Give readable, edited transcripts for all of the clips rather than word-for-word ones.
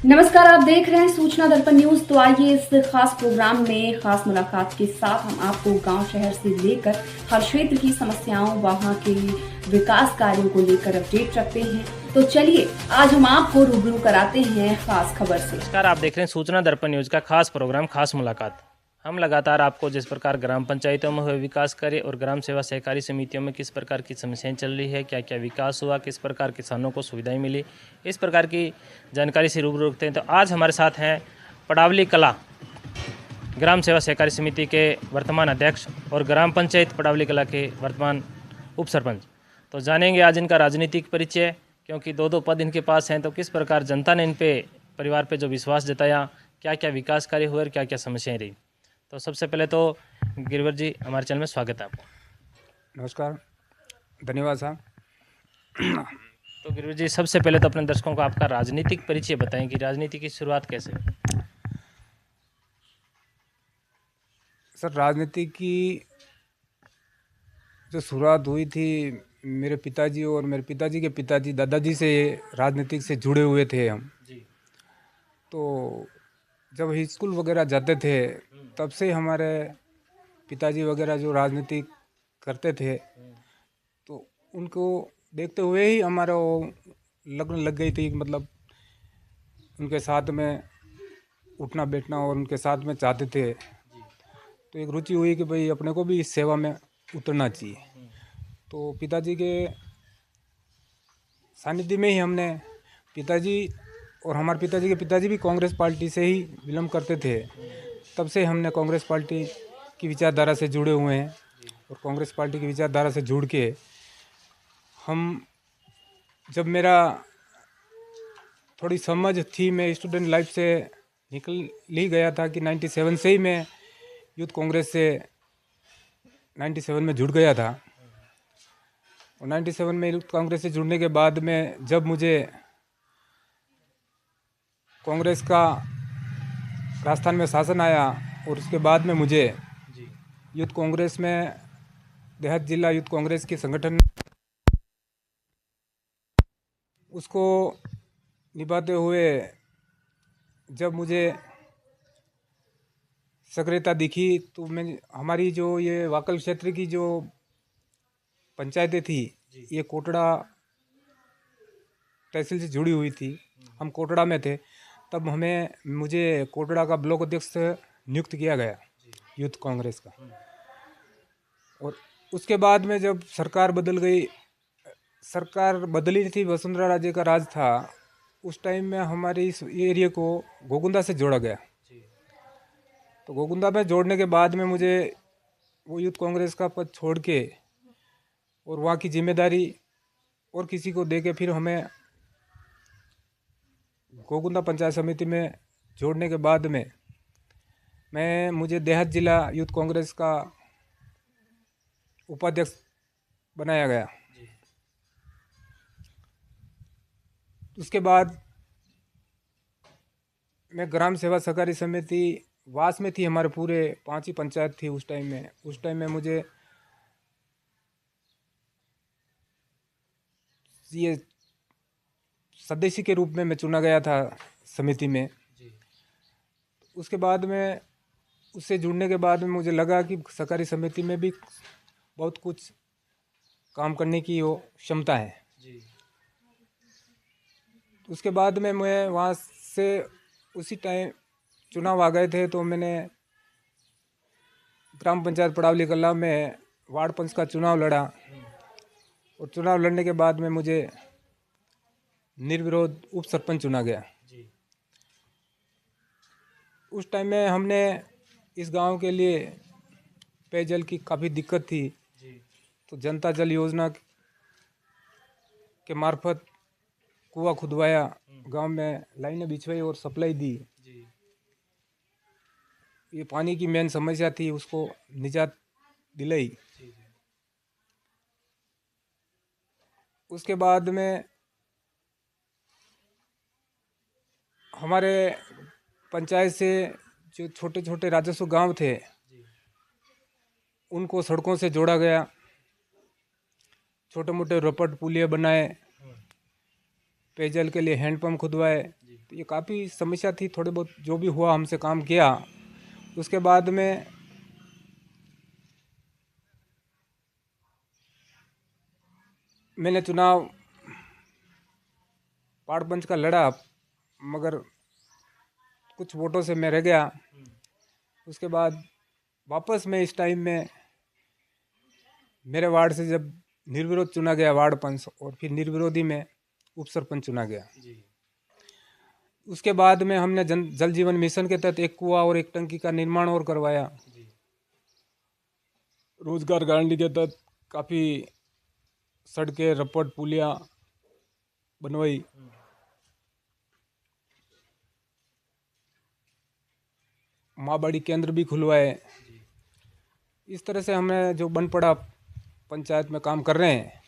नमस्कार, आप देख रहे हैं सूचना दर्पण न्यूज। तो आइए इस खास प्रोग्राम में खास मुलाकात के साथ हम आपको गांव शहर से लेकर हर क्षेत्र की समस्याओं, वहां के विकास कार्यों को लेकर अपडेट रखते हैं। तो चलिए आज हम आपको रूबरू कराते हैं खास खबर से। नमस्कार, आप देख रहे हैं सूचना दर्पण न्यूज का खास प्रोग्राम खास मुलाकात। हम लगातार आपको जिस प्रकार ग्राम पंचायतों में हुए विकास कार्य और ग्राम सेवा सहकारी समितियों में किस प्रकार की समस्याएं चल रही है, क्या क्या विकास हुआ, किस प्रकार किसानों को सुविधाएं मिली, इस प्रकार की जानकारी से रूबरू रखते हैं। तो आज हमारे साथ हैं पड़ावली कला ग्राम सेवा सहकारी समिति के वर्तमान अध्यक्ष और ग्राम पंचायत पड़ावली कला के वर्तमान उप सरपंच। तो जानेंगे आज इनका राजनीतिक परिचय, क्योंकि दो पद इनके पास हैं। तो किस प्रकार जनता ने इन पे परिवार पे जो विश्वास जताया, क्या क्या विकास कार्य हुए और क्या क्या समस्याएं रही। तो सबसे पहले तो गिरवर जी, हमारे चैनल में स्वागत है आपको। नमस्कार, धन्यवाद साहब। तो गिरवर जी, सबसे पहले तो अपने दर्शकों को आपका राजनीतिक परिचय बताएं कि राजनीति की शुरुआत कैसे हुई। सर, राजनीति की जो शुरुआत हुई थी, मेरे पिताजी और मेरे पिताजी के पिताजी दादाजी से राजनीतिक से जुड़े हुए थे हम। जी। तो जब स्कूल वगैरह जाते थे तब से हमारे पिताजी वगैरह जो राजनीति करते थे, तो उनको देखते हुए ही हमारा वो लगन लग गई थी। मतलब उनके साथ में उठना बैठना और उनके साथ में चाहते थे। तो एक रुचि हुई कि भाई अपने को भी इस सेवा में उतरना चाहिए। तो पिताजी के सानिध्य में ही हमने, पिताजी और हमारे पिताजी के पिताजी भी कांग्रेस पार्टी से ही बिलोंग करते थे, तब से हमने कांग्रेस पार्टी की विचारधारा से जुड़े हुए हैं। और कांग्रेस पार्टी की विचारधारा से जुड़ के हम, जब मेरा थोड़ी समझ थी, मैं स्टूडेंट लाइफ से निकल ही गया था कि 97 से ही मैं यूथ कांग्रेस से 97 में जुड़ गया था। और 97 में यूथ कांग्रेस से जुड़ने के बाद में जब मुझे कांग्रेस का राजस्थान में शासन आया और उसके बाद में मुझे यूथ कांग्रेस में देहात जिला यूथ कांग्रेस के संगठन उसको निभाते हुए जब मुझे सक्रियता दिखी, तो मैं, हमारी जो ये वाकल क्षेत्र की जो पंचायतें थी, ये कोटड़ा तहसील से जुड़ी हुई थी। हम कोटड़ा में थे, तब मुझे कोटड़ा का ब्लॉक अध्यक्ष नियुक्त किया गया यूथ कांग्रेस का। और उसके बाद में जब सरकार बदल गई, सरकार बदली थी, वसुंधरा राजे का राज था, उस टाइम में हमारे इस एरिया को गोगुंदा से जोड़ा गया। तो गोगुंदा में जोड़ने के बाद में मुझे वो यूथ कांग्रेस का पद छोड़ के और वहाँ की जिम्मेदारी और किसी को दे के फिर हमें गोगुंदा पंचायत समिति में जोड़ने के बाद में मुझे देहात जिला यूथ कांग्रेस का उपाध्यक्ष बनाया गया। उसके बाद मैं ग्राम सेवा सहकारी समिति वास में थी, हमारे पूरे 5 ही पंचायत थी उस टाइम में मुझे ये सदस्य के रूप में मैं चुना गया था समिति में। उसके बाद में उससे जुड़ने के बाद में मुझे लगा कि सहकारी समिति में भी बहुत कुछ काम करने की वो क्षमता है। उसके बाद में मैं वहाँ से उसी टाइम चुनाव आ गए थे, तो मैंने ग्राम पंचायत पड़ावली कला में वार्ड पंच का चुनाव लड़ा। और चुनाव लड़ने के बाद में मुझे निर्विरोध उप सरपंच चुना गया। उस टाइम में हमने इस गांव के लिए पेयजल की काफ़ी दिक्कत थी, तो जनता जल योजना के मार्फत कुआं खुदवाया, गांव में लाइनें बिछवाई और सप्लाई दी। ये पानी की मेन समस्या थी, उसको निजात दिलाई। उसके बाद में हमारे पंचायत से जो छोटे छोटे राजस्व गांव थे, उनको सड़कों से जोड़ा गया, छोटे मोटे रपट पुलिया बनाए। पेयजल के लिए हैंडपम्प खुदवाए। तो ये काफ़ी समस्या थी, थोड़े बहुत जो भी हुआ हमसे काम किया। उसके बाद में मैंने चुनाव पाड़ पंच का लड़ा, मगर कुछ वोटों से मैं रह गया। उसके बाद वापस मैं इस टाइम में मेरे वार्ड से जब निर्विरोध चुना गया वार्ड पंच, और फिर निर्विरोधी में उप सरपंच चुना गया। उसके बाद में हमने जल जीवन मिशन के तहत एक कुआं और एक टंकी का निर्माण और करवाया। रोजगार गारंटी के तहत काफ़ी सड़कें, रपट, पुलिया बनवाई। माँ बड़ी केंद्र भी खुलवाए। इस तरह से हमें जो बन पड़ा पंचायत में काम कर रहे हैं।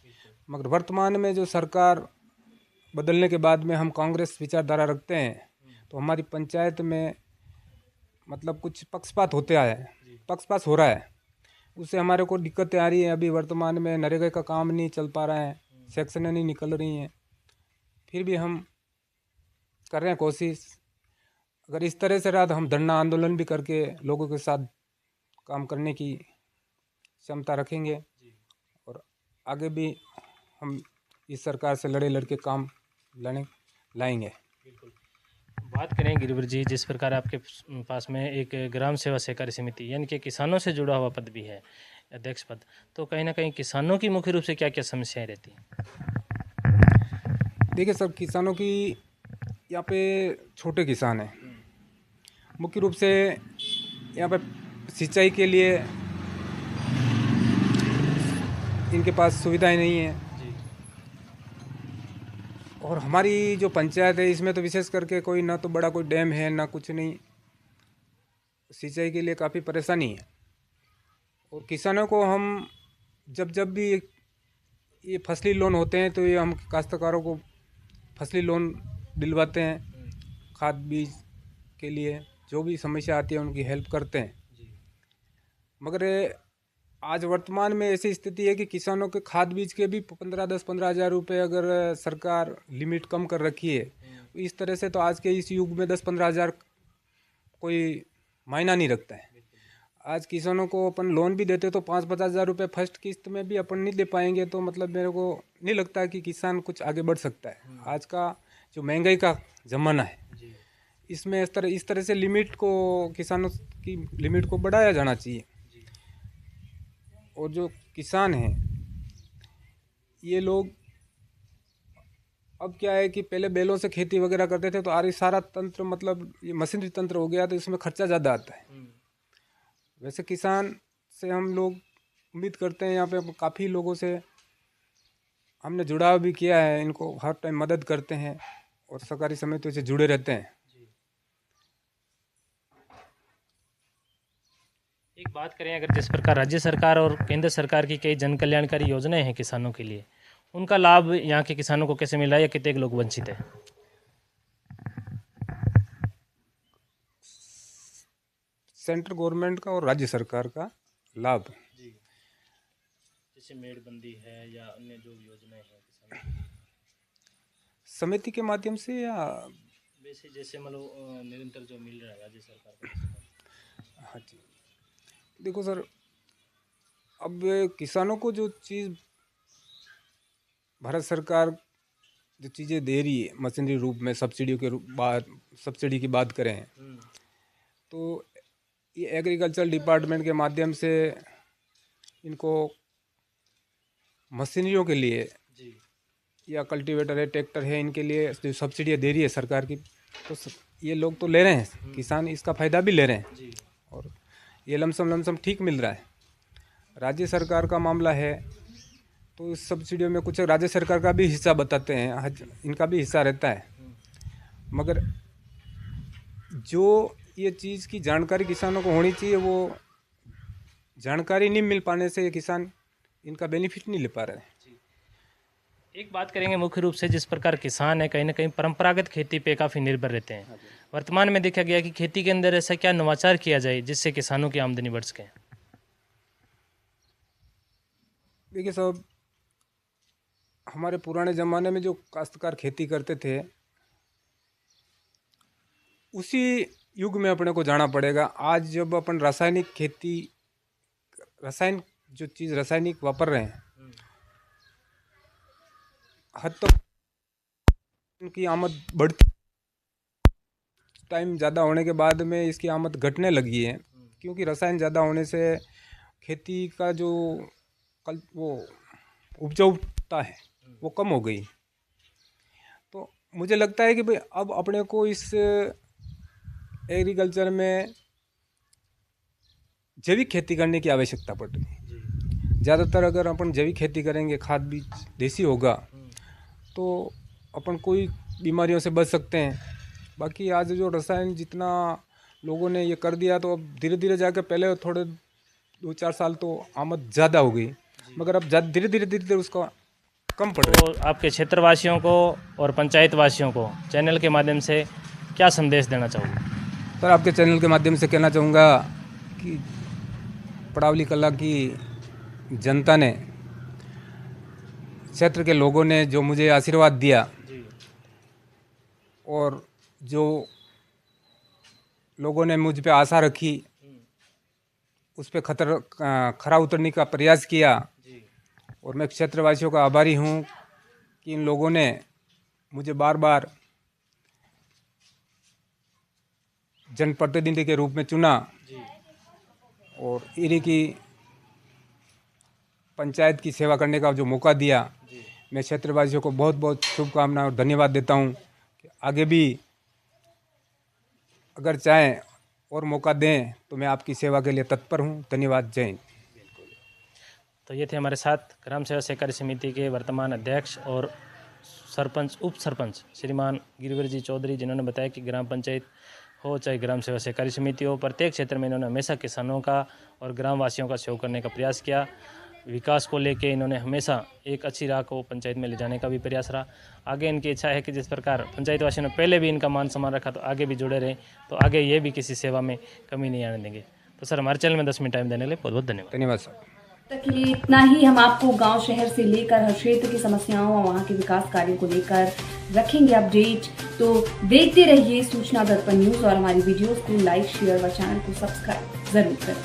मगर वर्तमान में जो सरकार बदलने के बाद में हम कांग्रेस विचारधारा रखते हैं, तो हमारी पंचायत में मतलब कुछ पक्षपात होते आया है, पक्षपात हो रहा है। उससे हमारे को दिक्कतें आ रही हैं। अभी वर्तमान में नरेगा का काम नहीं चल पा रहा है, सेक्शनें नहीं निकल रही हैं। फिर भी हम कर रहे हैं कोशिश। अगर इस तरह से रहा तो हम धरना आंदोलन भी करके लोगों के साथ काम करने की क्षमता रखेंगे, और आगे भी हम इस सरकार से लड़े लड़के काम लाएंगे। बात करें गिरिवर जी, जिस प्रकार आपके पास में एक ग्राम सेवा सहकारी समिति यानी कि किसानों से जुड़ा हुआ पद भी है, अध्यक्ष पद, तो कहीं ना कहीं किसानों की मुख्य रूप से क्या क्या समस्याएं रहती हैं? देखिए सर, किसानों की यहाँ पे छोटे किसान हैं, मुख्य रूप से यहाँ पे सिंचाई के लिए इनके पास सुविधाएं नहीं है। और हमारी जो पंचायत है इसमें तो विशेष करके कोई ना तो बड़ा कोई डैम है ना कुछ नहीं, सिंचाई के लिए काफ़ी परेशानी है। और किसानों को हम जब भी ये फसली लोन होते हैं तो ये हम काश्तकारों को फसली लोन दिलवाते हैं, खाद बीज के लिए जो भी समस्या आती है उनकी हेल्प करते हैं। मगर आज वर्तमान में ऐसी स्थिति है कि किसानों के खाद बीज के भी 10-15 हज़ार रुपये अगर सरकार लिमिट कम कर रखी है, तो इस तरह से तो आज के इस युग में 10-15 हज़ार कोई मायना नहीं रखता है। आज किसानों को अपन लोन भी देते तो 5-50 हज़ार रुपये फर्स्ट किस्त में भी अपन नहीं दे पाएंगे, तो मतलब मेरे को नहीं लगता कि किसान कुछ आगे बढ़ सकता है। आज का जो महंगाई का ज़माना है, इसमें इस तरह से लिमिट को, किसानों की लिमिट को बढ़ाया जाना चाहिए। और जो किसान हैं ये लोग, अब क्या है कि पहले बैलों से खेती वगैरह करते थे, तो आज सारा तंत्र मतलब ये मशीनरी तंत्र हो गया, तो इसमें खर्चा ज़्यादा आता है। वैसे किसान से हम लोग उम्मीद करते हैं, यहाँ पे काफ़ी लोगों से हमने जुड़ाव भी किया है, इनको हर टाइम मदद करते हैं और सहकारी समितियों से जुड़े रहते हैं। एक बात करें, अगर जिस प्रकार राज्य सरकार और केंद्र सरकार की कई जन कल्याणकारी योजनाएं हैं किसानों के लिए, उनका लाभ यहाँ के किसानों को कैसे मिल रहा है या कितने लोग वंचित हैं? सेंट्रल गवर्नमेंट का और राज्य सरकार का लाभ, जैसे मेड़बंदी है या अन्य जो योजनाएं हैं किसानों समिति के माध्यम से, या वैसे जैसे मतलब निरंतर जो मिल रहा है राज्य सरकार को? हाँ जी, देखो सर, अब किसानों को जो चीज़ भारत सरकार जो चीज़ें दे रही है मशीनरी रूप में, सब्सिडी के सब्सिडी की बात करें तो ये एग्रीकल्चर डिपार्टमेंट के माध्यम से इनको मशीनरियों के लिए या कल्टीवेटर है, ट्रैक्टर है, इनके लिए जो सब्सिडियाँ दे रही है सरकार की, तो ये लोग तो ले रहे हैं, किसान इसका फ़ायदा भी ले रहे हैं और ये लमसम ठीक मिल रहा है। राज्य सरकार का मामला है तो इस सब्सिडियों में कुछ राज्य सरकार का भी हिस्सा बताते हैं, इनका भी हिस्सा रहता है। मगर जो ये चीज़ की जानकारी किसानों को होनी चाहिए, वो जानकारी नहीं मिल पाने से ये किसान इनका बेनिफिट नहीं ले पा रहे हैं। एक बात करेंगे मुख्य रूप से, जिस प्रकार किसान है कहीं ना कहीं परंपरागत खेती पे काफ़ी निर्भर रहते हैं। वर्तमान में देखा गया कि खेती के अंदर ऐसा क्या नवाचार किया जाए जिससे किसानों की आमदनी बढ़ सके? देखिए साहब, हमारे पुराने ज़माने में जो काश्तकार खेती करते थे उसी युग में अपने को जाना पड़ेगा। आज जब अपन रासायनिक खेती, रासायनिक वापर रहे हैं, हद तक उनकी आमद बढ़ती, टाइम ज़्यादा होने के बाद में इसकी आमद घटने लगी है, क्योंकि रसायन ज़्यादा होने से खेती का जो वो उपजाऊता है वो कम हो गई। तो मुझे लगता है कि भाई अब अपने को इस एग्रीकल्चर में जैविक खेती करने की आवश्यकता पड़ रही है। ज़्यादातर अगर अपन जैविक खेती करेंगे, खाद बीज देसी होगा, तो अपन कोई बीमारियों से बच सकते हैं। बाकी आज जो रसायन जितना लोगों ने ये कर दिया, तो अब धीरे धीरे जाकर, पहले थोड़े 2-4 साल तो आमद ज़्यादा हो गई, मगर अब धीरे धीरे उसका कम पड़ रहा है। तो आपके क्षेत्रवासियों को और पंचायत वासियों को चैनल के माध्यम से क्या संदेश देना चाहोगे? सर, आपके चैनल के माध्यम से कहना चाहूँगा कि पड़ावली कला की जनता ने, क्षेत्र के लोगों ने जो मुझे आशीर्वाद दिया और जो लोगों ने मुझ पे आशा रखी, उस पे खरा उतरने का प्रयास किया, और मैं क्षेत्रवासियों का आभारी हूँ कि इन लोगों ने मुझे बार बार जनप्रतिनिधि के रूप में चुना और इरी की पंचायत की सेवा करने का जो मौका दिया। मैं क्षेत्रवासियों को बहुत बहुत शुभकामनाएं और धन्यवाद देता हूं कि आगे भी अगर चाहें और मौका दें तो मैं आपकी सेवा के लिए तत्पर हूं। धन्यवाद। जय हिंद। तो ये थे हमारे साथ ग्राम सेवा सहकारी समिति के वर्तमान अध्यक्ष और सरपंच, उप सरपंच श्रीमान गिरिवर जी चौधरी, जिन्होंने बताया कि ग्राम पंचायत हो चाहे ग्राम सेवा सहकारी समिति हो, प्रत्येक क्षेत्र में इन्होंने हमेशा किसानों का और ग्रामवासियों का सहयोग करने का प्रयास किया। विकास को लेके इन्होंने हमेशा एक अच्छी राह को पंचायत में ले जाने का भी प्रयास रहा। आगे इनकी इच्छा है कि जिस प्रकार पंचायत वासियों ने पहले भी इनका मान सम्मान रखा, तो आगे भी जुड़े रहें, तो आगे ये भी किसी सेवा में कमी नहीं आने देंगे। तो सर, हमारे चैनल में 10 मिनट टाइम देने के लिए बहुत बहुत धन्यवाद। धन्यवाद सर। तक के लिए इतना ही। हम आपको गांव शहर से लेकर हर क्षेत्र की समस्याओं और वहां के विकास कार्यों को लेकर रखेंगे अपडेट। तो देखते रहिए सूचना दर्पण न्यूज और हमारी वीडियोस को लाइक, शेयर व चैनल को सब्सक्राइब जरूर करें।